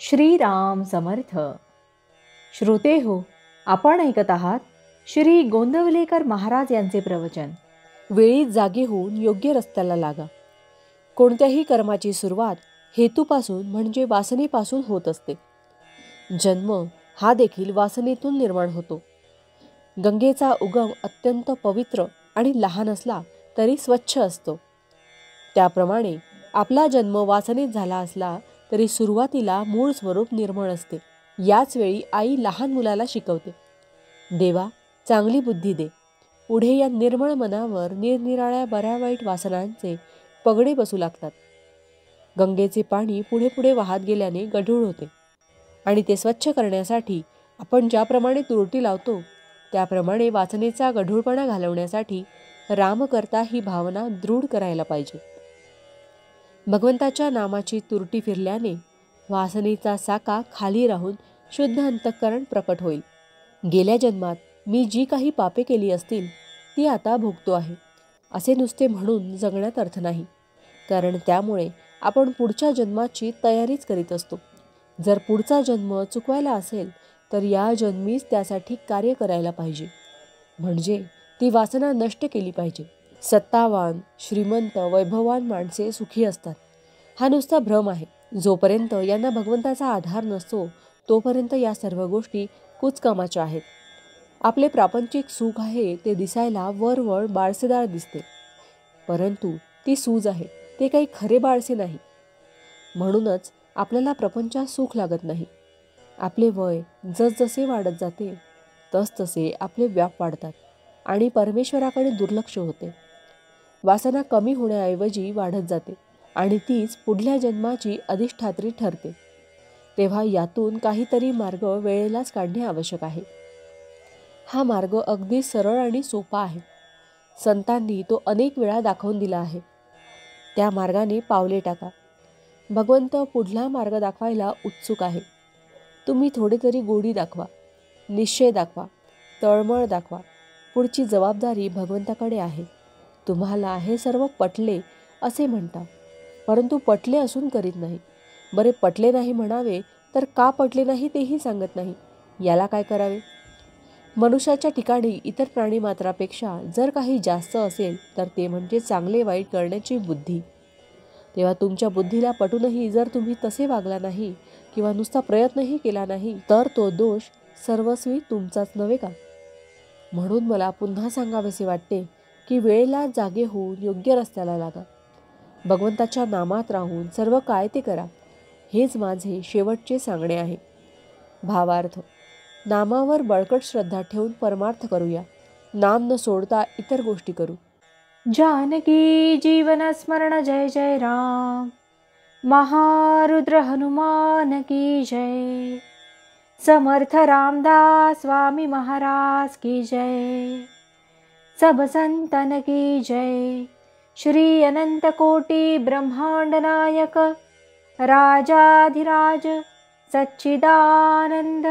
श्रीराम समर्थ. श्रोते हो, आपण ऐकत आहात श्री गोंदवलेकर महाराज यांचे प्रवचन. वेळीच जागे होऊन योग्य रस्त्याला लागा. कोणत्याही कर्माची सुरुवात हेतूपासून म्हणजे वासनेपासून होत असते. जन्म हा देखील वासनेतून निर्माण होतो. गंगेचा उगम अत्यंत पवित्र आणि लहान असला तरी स्वच्छ असतो. त्याप्रमाणे आपला जन्म वासनेत झाला असला तरी सुरुवातीला मूळ स्वरूप निर्मळ असते. याच वेळी आई लहान मुलाला शिकवते, देवा चांगली बुद्धी दे. पुढे या निर्मळ मनावर निरनिराळ्या बऱ्या वाईट वासनांचे पगडे बसू लागतात. गंगेचे पाणी पुढे पुढे वाहत गेल्याने गढूळ होते आणि ते स्वच्छ करण्यासाठी आपण ज्याप्रमाणे तुरटी लावतो त्याप्रमाणे वासनेचा गढूळपणा घालवण्यासाठी रामकर्ता ही भावना दृढ करायला पाहिजे. भगवंताच्या नामाची तुरटी फिरल्याने वासनेचा साका खाली राहून शुद्ध अंतःकरण प्रकट होईल. गेल्या जन्मात मी जी काही पापे केली असतील ती आता भोगतो आहे असे नुसते म्हणून जगण्यात अर्थ नाही, कारण त्यामुळे आपण पुढच्या जन्माची तयारीच करीत असतो. जर पुढचा जन्म चुकवायला असेल तर या जन्मीच त्यासाठी कार्य करायला पाहिजे, म्हणजे ती वासना नष्ट केली पाहिजे. सत्तावान, श्रीमंत, वैभवान माणसे सुखी असतात हा नुसता भ्रम आहे. जोपर्यंत यांना भगवंताचा आधार नसतो तोपर्यंत या सर्व गोष्टी कुचकामाच्या आहेत. आपले प्रापंचिक सुख आहे ते दिसायला वरवर बाळसेदार दिसते, परंतु ती सूज आहे, ते काही खरे बाळसे नाही. म्हणूनच आपल्याला प्रपंचात सुख लागत नाही. आपले वय जसजसे वाढत जाते तसतसे आपले व्याप वाढतात आणि परमेश्वराकडे दुर्लक्ष होते. वासना कमी होण्याऐवजी वाढत जाते आणि तीच पुढल्या जन्माची अधिष्ठात्री ठरते. तेव्हा यातून काहीतरी मार्ग वेळेलाच काढणे आवश्यक आहे. हा मार्ग अगदी सरळ आणि सोपा आहे. संतांनी तो अनेक वेळा दाखवून दिला आहे. त्या मार्गाने पावले टाका. भगवंत पुढला मार्ग दाखवायला उत्सुक आहे. तुम्ही थोडे तरी गोडी दाखवा, निश्चय दाखवा, तळमळ दाखवा. पुढची जबाबदारी भगवंताकडे आहे. तुम्हाला हे सर्व पटले असे म्हणता, परंतु पटले असून करीत नाही. बरे पटले नाही म्हणावे तर का पटले नाही तेही सांगत नाही. याला काय करावे? मनुष्याच्या ठिकाणी इतर प्राणीमात्रापेक्षा जर काही जास्त असेल तर ते म्हणजे चांगले वाईट करण्याची बुद्धी. तेव्हा तुमच्या बुद्धीला पटूनही जर तुम्ही तसे वागला नाही किंवा नुसता प्रयत्नही केला नाही तर तो दोष सर्वस्वी तुमचाच नव्हे का? म्हणून मला पुन्हा सांगावेसे वाटते की वेळेला जागे होऊन योग्य रस्त्याला लागा. भगवंताच्या नामात राहून सर्व काय ते करा. हेच माझे शेवटचे सांगणे आहे. भावार्थ: नामावर बळकट श्रद्धा ठेवून परमार्थ करूया. नाम न सोडता इतर गोष्टी करू. जानकी जीवन स्मरण जय जय राम. महारुद्र हनुमान की जय. समर्थ रामदास स्वामी महाराज की जय. सब संतन की जय. श्री अनंत कोटि ब्रह्मांड नायक राजाधिराज सच्चिदानंद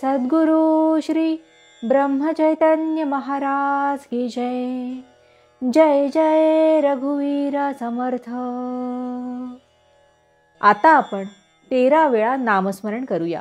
सद्गुरु श्री ब्रह्म चैतन्य महाराज की जय. जय जय रघुवीर समर्थ. आता आपण 13 वेळा नामस्मरण करूया.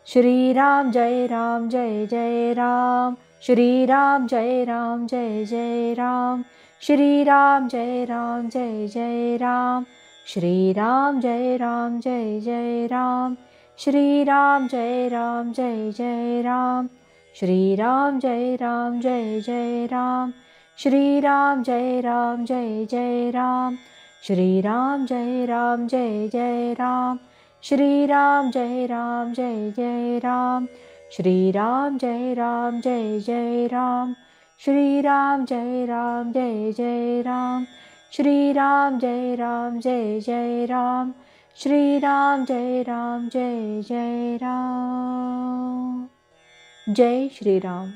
श्रीराम जय राम जय जय राम. श्रीराम जय राम जय जय राम. श्रीराम जय राम जय जय राम. श्रीराम जय राम जय जय राम. श्रीराम जय राम जय जय राम. श्रीराम जय राम जय जय राम. श्रीराम जय राम जय जय राम. श्रीराम जय राम जय जय राम. श्रीराम जय राम जय जय राम. श्रीराम जय राम जय जय राम. श्रीराम जय राम जय जय राम. श्रीराम जय राम जय जय राम. श्रीराम जय राम जय जय राम. जय श्रीराम.